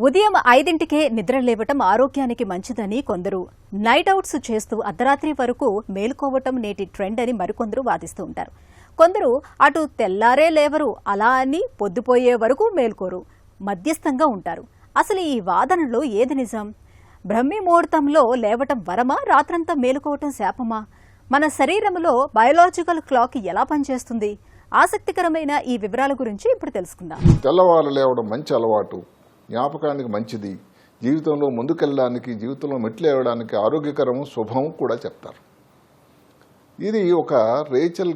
ఉదయం 5ంటికే నిద్ర లేవటం ఆరోగ్యానికి మంచిదని కొందరు, నైట్ అవుట్స్ చేస్తూ అర్ధరాత్రి వరకు మేల్కోవటం నేటి ట్రెండ్ అని మరికొందరు వాదిస్తూ ఉంటారు. కొందరు అటు తెల్లారే లేవరు, అలా అని పొద్దుపోయే వరకు మేల్కోరు, మధ్యస్థంగా ఉంటారు. అసలు ఈ వాదనలో ఏది నిజం? బ్రహ్మీ ముహూర్తంలో లేవటం వరమా, రాత్రంతా మేలుకోవటం శాపమా? మన శరీరంలో బయోలాజికల్ క్లాక్ ఎలా పనిచేస్తుంది? ఆసక్తికరమైన ఈ వివరాల గురించి ఇప్పుడు తెలుసుకుందాం. తెల్లవారు లేవడం మంచి అలవాటు, జ్ఞాపకానికి మంచిది, జీవితంలో ముందుకెళ్ళడానికి, జీవితంలో మెట్లు వేయడానికి ఆరోగ్యకరం, శుభం కూడా చెప్తారు. ఇది ఒక రేచల్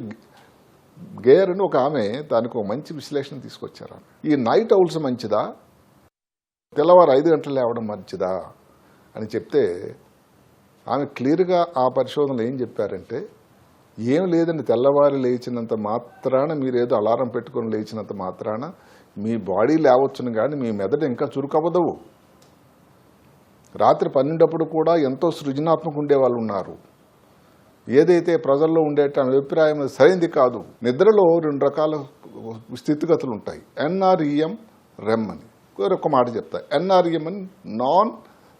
గేర్ అని ఒక ఆమె దానికి ఒక మంచి విశ్లేషణ తీసుకొచ్చారు. ఈ నైట్ ఔల్స్ మంచిదా, తెల్లవారు 5 గంటలు లేవడం మంచిదా అని చెప్తే ఆమె క్లియర్గా ఆ పరిశోధనలు ఏం చెప్పారంటే, ఏం లేదండి, తెల్లవారి లేచినంత మాత్రాన మీరేదో అలారం పెట్టుకొని లేచినంత మాత్రాన మీ బాడీ లేవచ్చును కానీ మీ మెదడు ఇంకా చురుకవ్వదవు. రాత్రి 12 కూడా ఎంతో సృజనాత్మక ఉండే వాళ్ళు ఉన్నారు. ఏదైతే ప్రజల్లో ఉండేట అభిప్రాయం సరైనది కాదు. నిద్రలో 2 రకాల స్థితిగతులు ఉంటాయి, ఎన్ఆర్ఈఎం, రెమ్ అని. వేరొక మాట చెప్తా, ఎన్ఆర్ఈఎం అని నాన్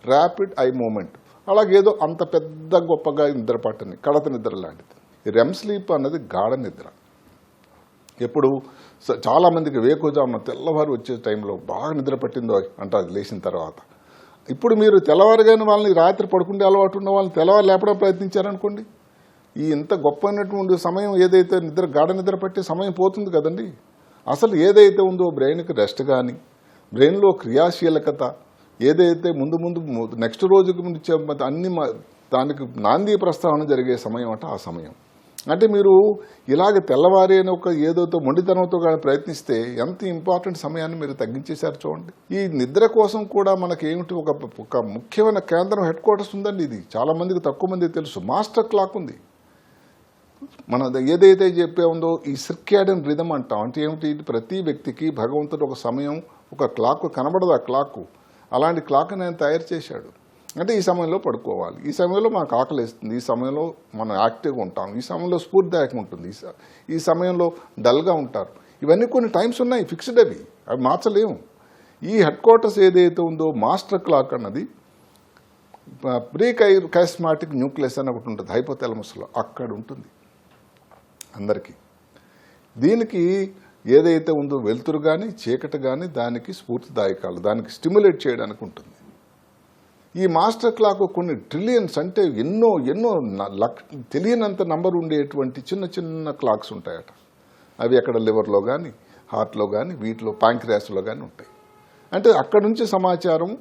ర్యాపిడ్ ఐ మూమెంట్, అలాగేదో అంత పెద్ద గొప్పగా నిద్ర పట్టని కడత నిద్ర లాంటిది. ఈ రెమ్ స్లీప్ అన్నది గాఢ నిద్ర. ఎప్పుడు చాలామందికి వేకుజామున తెల్లవారు వచ్చే టైంలో బాగా నిద్ర పట్టిందో అంటారు లేచిన తర్వాత. ఇప్పుడు మీరు తెల్లవారుగానే వాళ్ళని రాత్రి పడుకుంటే అలవాటు ఉన్న వాళ్ళని తెల్లవారు లేపడం ప్రయత్నించారనుకోండి, ఈ ఇంత గొప్పైనటువంటి సమయం ఏదైతే గాఢ నిద్ర పట్టే సమయం పోతుంది కదండి. అసలు ఏదైతే ఉందో బ్రెయిన్కి రెస్ట్ కానీ, బ్రెయిన్లో క్రియాశీలకత ఏదైతే ముందు నెక్స్ట్ రోజుకి ముందు అన్ని దానికి నాందీ ప్రస్తావన జరిగే సమయం అంటే ఆ సమయం. అంటే మీరు ఇలాగ తెల్లవారి అని ఒక ఏదైతే మొండితనంతో కానీ ప్రయత్నిస్తే ఎంత ఇంపార్టెంట్ సమయాన్ని మీరు తగ్గించేశారు చూడండి. ఈ నిద్ర కోసం కూడా మనకేమిటి ఒక ముఖ్యమైన కేంద్రం, హెడ్ క్వార్టర్స్ ఉందండి. ఇది చాలా మందికి తక్కువ మందికి తెలుసు. మాస్టర్ క్లాక్ ఉంది. మన ఏదైతే చెప్పే ఉందో ఈ సిర్కాడియన్ రిథమ్ అంటాం. అంటే ఏమిటి, ప్రతి వ్యక్తికి భగవంతుడు ఒక సమయం, ఒక క్లాక్ కనబడదు. ఆ క్లాక్, అలాంటి క్లాక్ ఆయన తయారు చేశాడు. అంటే ఈ సమయంలో పడుకోవాలి, ఈ సమయంలో మనకు ఆకలి వేస్తుంది, ఈ సమయంలో మనం యాక్టివ్గా ఉంటాం, ఈ సమయంలో స్ఫూర్తిదాయకంగా ఉంటుంది, ఈ సమయంలో డల్గా ఉంటారు. ఇవన్నీ కొన్ని టైమ్స్ ఉన్నాయి, ఫిక్స్డ్, అవి మార్చలేము. ఈ హెడ్ క్వార్టర్స్ ఏదైతే ఉందో మాస్టర్ క్లాక్ అన్నది ప్రీ కైస్మాటిక్ న్యూక్లియస్ అని ఒకటి ఉంటుంది హైపోథాలమస్లో, అక్కడ ఉంటుంది అందరికీ. దీనికి ఏదైతే ఉందో వెలుతురు కానీ చీకటి కానీ దానికి స్ఫూర్తిదాయకాలు, దానికి స్టిమ్యులేట్ చేయడానికి ఉంటుంది. ఈ మాస్టర్ క్లాక్ కొన్ని ట్రిలియన్స్, అంటే ఎన్నో తెలియనంత నంబర్ ఉండేటువంటి చిన్న చిన్న క్లాక్స్ ఉంటాయట. అవి అక్కడ లివర్లో కానీ, హార్ట్లో కానీ, వీటిలో ప్యాంక్రియాస్లో కానీ ఉంటాయి. అంటే అక్కడ నుంచి సమాచారం,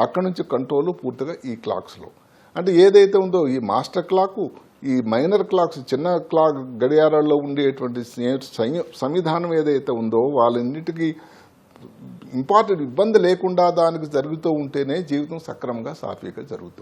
అక్కడ నుంచి కంట్రోల్ పూర్తిగా ఈ క్లాక్స్లో. అంటే ఏదైతే ఉందో ఈ మాస్టర్ క్లాకు, ఈ మైనర్ క్లాక్స్, చిన్న క్లాక్ గడియారాల్లో ఉండేటువంటి సంవిధానం ఏదైతే ఉందో వాళ్ళన్నిటికీ ఇంపార్టెంట్ ఇబ్బంది లేకుండా దానికి జరుగుతూ ఉంటేనే జీవితం సక్రమంగా సాఫీగా జరుగుతుంది.